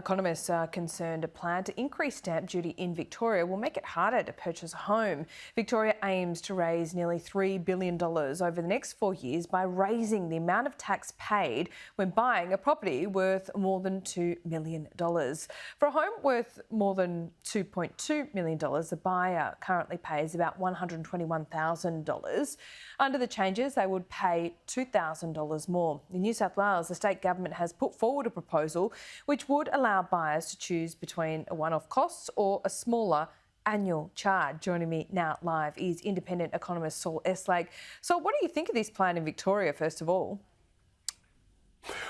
Economists are concerned a plan to increase stamp duty in Victoria will make it harder to purchase a home. Victoria aims to raise nearly $3 billion over the next 4 years by raising the amount of tax paid when buying a property worth more than $2 million. For a home worth more than $2.2 million, the buyer currently pays about $121,000. Under the changes, they would pay $2,000 more. In New South Wales, the state government has put forward a proposal which would allow buyers to choose between a one-off cost or a smaller annual charge. Joining me now live is independent economist Saul Eslake. So what do you think of this plan in Victoria, first of all?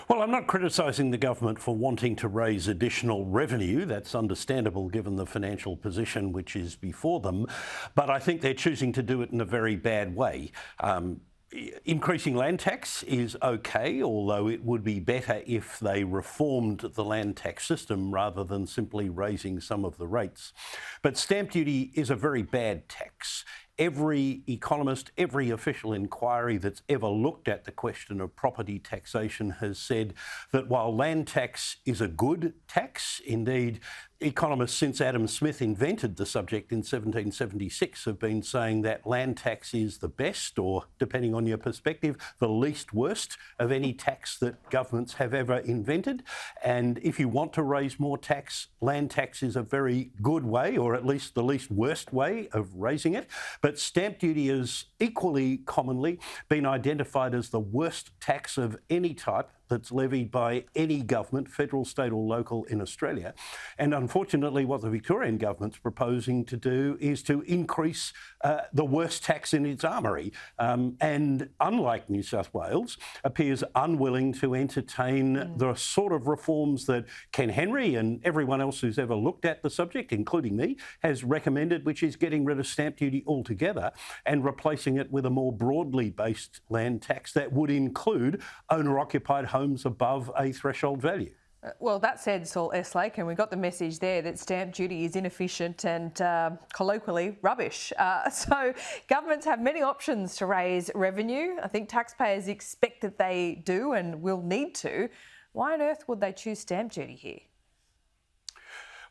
Well, I'm not criticising the government for wanting to raise additional revenue. That's understandable given the financial position which is before them. But I think they're choosing to do it in a very bad way. Increasing land tax is okay, although it would be better if they reformed the land tax system rather than simply raising some of the rates. But stamp duty is a very bad tax. Every economist, every official inquiry that's ever looked at the question of property taxation has said that while land tax is a good tax, indeed, economists since Adam Smith invented the subject in 1776 have been saying that land tax is the best, or depending on your perspective, the least worst of any tax that governments have ever invented. And if you want to raise more tax, land tax is a very good way, or at least the least worst way of raising it. But stamp duty has equally commonly been identified as the worst tax of any type that's levied by any government, federal, state or local, in Australia. And unfortunately, what the Victorian government's proposing to do is to increase the worst tax in its armoury. And unlike New South Wales, appears unwilling to entertain the sort of reforms that Ken Henry and everyone else who's ever looked at the subject, including me, has recommended, which is getting rid of stamp duty altogether and replacing it with a more broadly based land tax that would include owner-occupied homes above a threshold value. Well, that said, Saul Eslake, and we got the message there that stamp duty is inefficient and colloquially rubbish. So governments have many options to raise revenue. I think taxpayers expect that they do and will need to. Why on earth would they choose stamp duty here?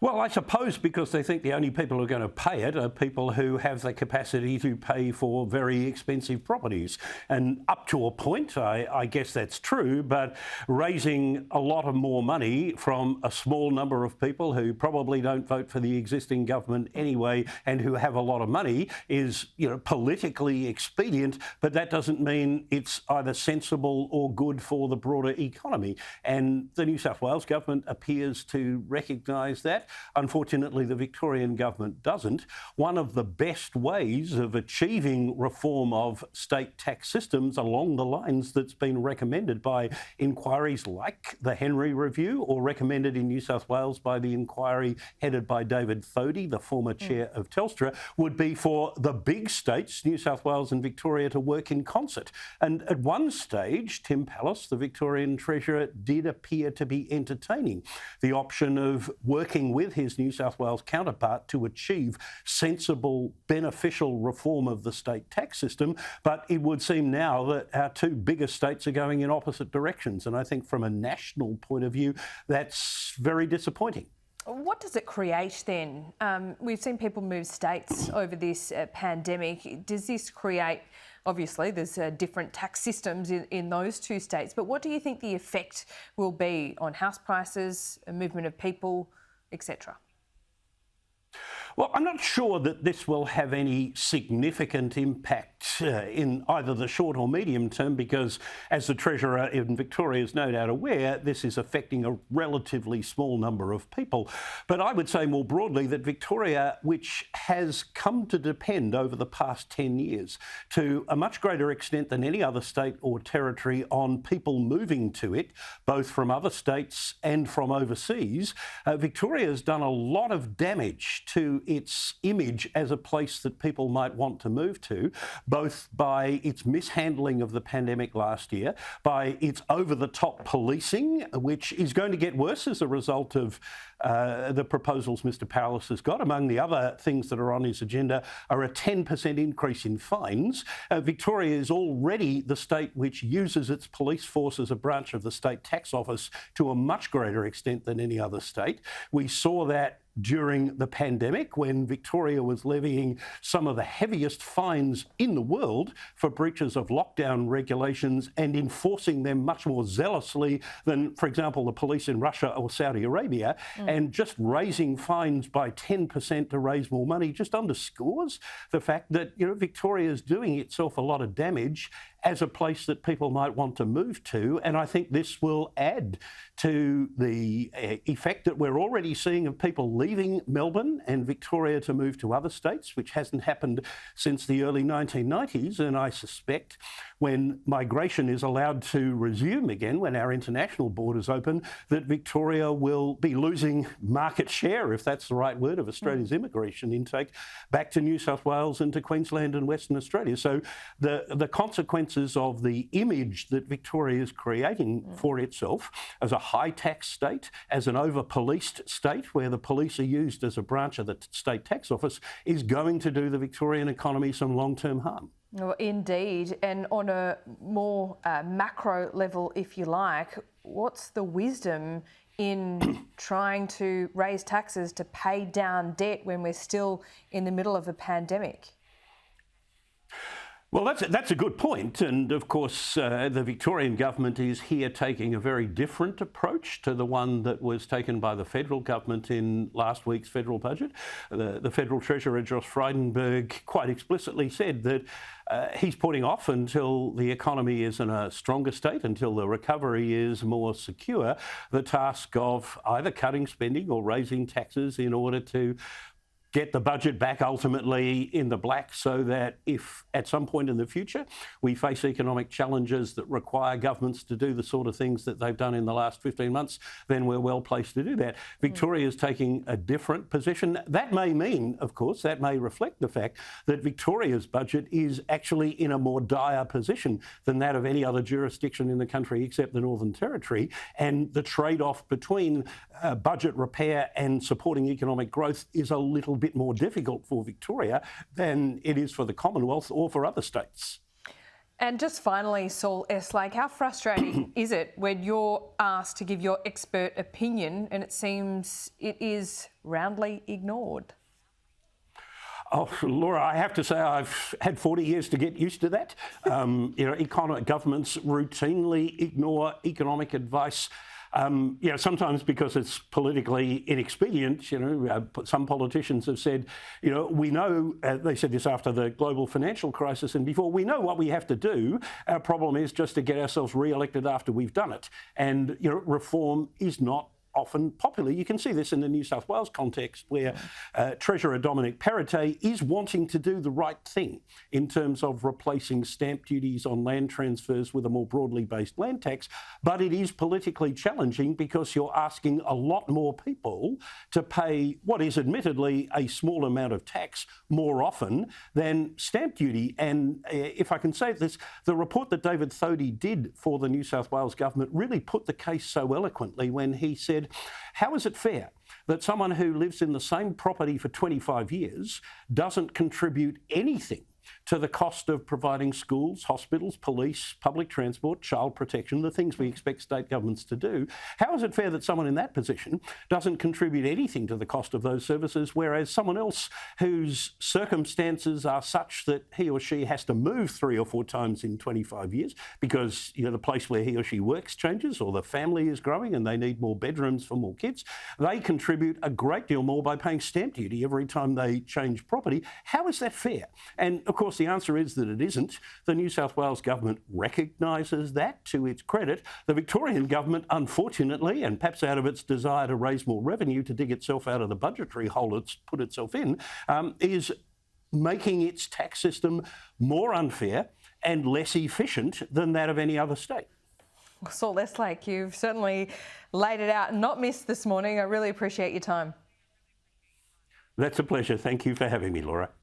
Well, I suppose because they think the only people who are going to pay it are people who have the capacity to pay for very expensive properties. And up to a point, I guess that's true, but raising a lot of more money from a small number of people who probably don't vote for the existing government anyway and who have a lot of money is, politically expedient, but that doesn't mean it's either sensible or good for the broader economy. And the New South Wales government appears to recognise that. Unfortunately, the Victorian government doesn't. One of the best ways of achieving reform of state tax systems along the lines that's been recommended by inquiries like the Henry Review, or recommended in New South Wales by the inquiry headed by David Thodey, the former chair of Telstra, would be for the big states, New South Wales and Victoria, to work in concert. And at one stage, Tim Pallas, the Victorian Treasurer, did appear to be entertaining the option of working with his New South Wales counterpart to achieve sensible, beneficial reform of the state tax system. But it would seem now that our two biggest states are going in opposite directions. And I think from a national point of view, that's very disappointing. What does it create then? We've seen people move states over this pandemic. Does this create, obviously there's different tax systems in those two states, but what do you think the effect will be on house prices, movement of people, etc.? Well, I'm not sure that this will have any significant impact in either the short or medium term because, as the Treasurer in Victoria is no doubt aware, this is affecting a relatively small number of people. But I would say more broadly that Victoria, which has come to depend over the past 10 years to a much greater extent than any other state or territory on people moving to it, both from other states and from overseas, Victoria has done a lot of damage to its image as a place that people might want to move to, both both by its mishandling of the pandemic last year, by its over-the-top policing, which is going to get worse as a result of the proposals Mr Powell has got. Among the other things that are on his agenda are a 10% increase in fines. Victoria is already the state which uses its police force as a branch of the state tax office to a much greater extent than any other state. We saw that during the pandemic when Victoria was levying some of the heaviest fines in the world for breaches of lockdown regulations and enforcing them much more zealously than, for example, the police in Russia or Saudi Arabia. And just raising fines by 10% to raise more money just underscores the fact that, Victoria is doing itself a lot of damage as a place that people might want to move to. And I think this will add to the effect that we're already seeing of people leaving Melbourne and Victoria to move to other states, which hasn't happened since the early 1990s. And I suspect when migration is allowed to resume again, when our international borders open, that Victoria will be losing market share, if that's the right word, of Australia's immigration intake back to New South Wales and to Queensland and Western Australia. So the consequences of the image that Victoria is creating for itself as a high tax state, as an over-policed state where the police are used as a branch of the state tax office, is going to do the Victorian economy some long-term harm. Well, indeed. And on a more macro level, if you like, what's the wisdom in trying to raise taxes to pay down debt when we're still in the middle of a pandemic? Well, that's a good point. And of course, the Victorian government is here taking a very different approach to the one that was taken by the federal government in last week's federal budget. The Federal Treasurer, Josh Frydenberg, quite explicitly said that he's putting off until the economy is in a stronger state, until the recovery is more secure, the task of either cutting spending or raising taxes in order to get the budget back ultimately in the black, so that if at some point in the future we face economic challenges that require governments to do the sort of things that they've done in the last 15 months, then we're well placed to do that. Victoria is taking a different position. That may mean, of course, that may reflect the fact that Victoria's budget is actually in a more dire position than that of any other jurisdiction in the country except the Northern Territory. And the trade-off between budget repair and supporting economic growth is a little bit more difficult for Victoria than it is for the Commonwealth or for other states. And just finally, Saul Eslake, how frustrating is it when you're asked to give your expert opinion and it seems it is roundly ignored? Oh, Laura, I have to say I've had 40 years to get used to that. Governments routinely ignore economic advice. Sometimes because it's politically inexpedient. Some politicians have said, we know, they said this after the global financial crisis and before, we know what we have to do. Our problem is just to get ourselves re-elected after we've done it. And, reform is not often popular. You can see this in the New South Wales context where Treasurer Dominic Perrottet is wanting to do the right thing in terms of replacing stamp duties on land transfers with a more broadly based land tax. But it is politically challenging because you're asking a lot more people to pay what is admittedly a small amount of tax more often than stamp duty. And if I can say this, the report that David Thodey did for the New South Wales government really put the case so eloquently when he said, how is it fair that someone who lives in the same property for 25 years doesn't contribute anything to the cost of providing schools, hospitals, police, public transport, child protection, the things we expect state governments to do? How is it fair that someone in that position doesn't contribute anything to the cost of those services, whereas someone else whose circumstances are such that he or she has to move 3 or 4 times in 25 years because the place where he or she works changes or the family is growing and they need more bedrooms for more kids, they contribute a great deal more by paying stamp duty every time they change property? How is that fair? And of course, the answer is that it isn't. The New South Wales government recognises that, to its credit. The Victorian government, unfortunately, and perhaps out of its desire to raise more revenue to dig itself out of the budgetary hole it's put itself in, is making its tax system more unfair and less efficient than that of any other state. Saul Eslake, you've certainly laid it out and not missed this morning. I really appreciate your time. That's a pleasure. Thank you for having me, Laura.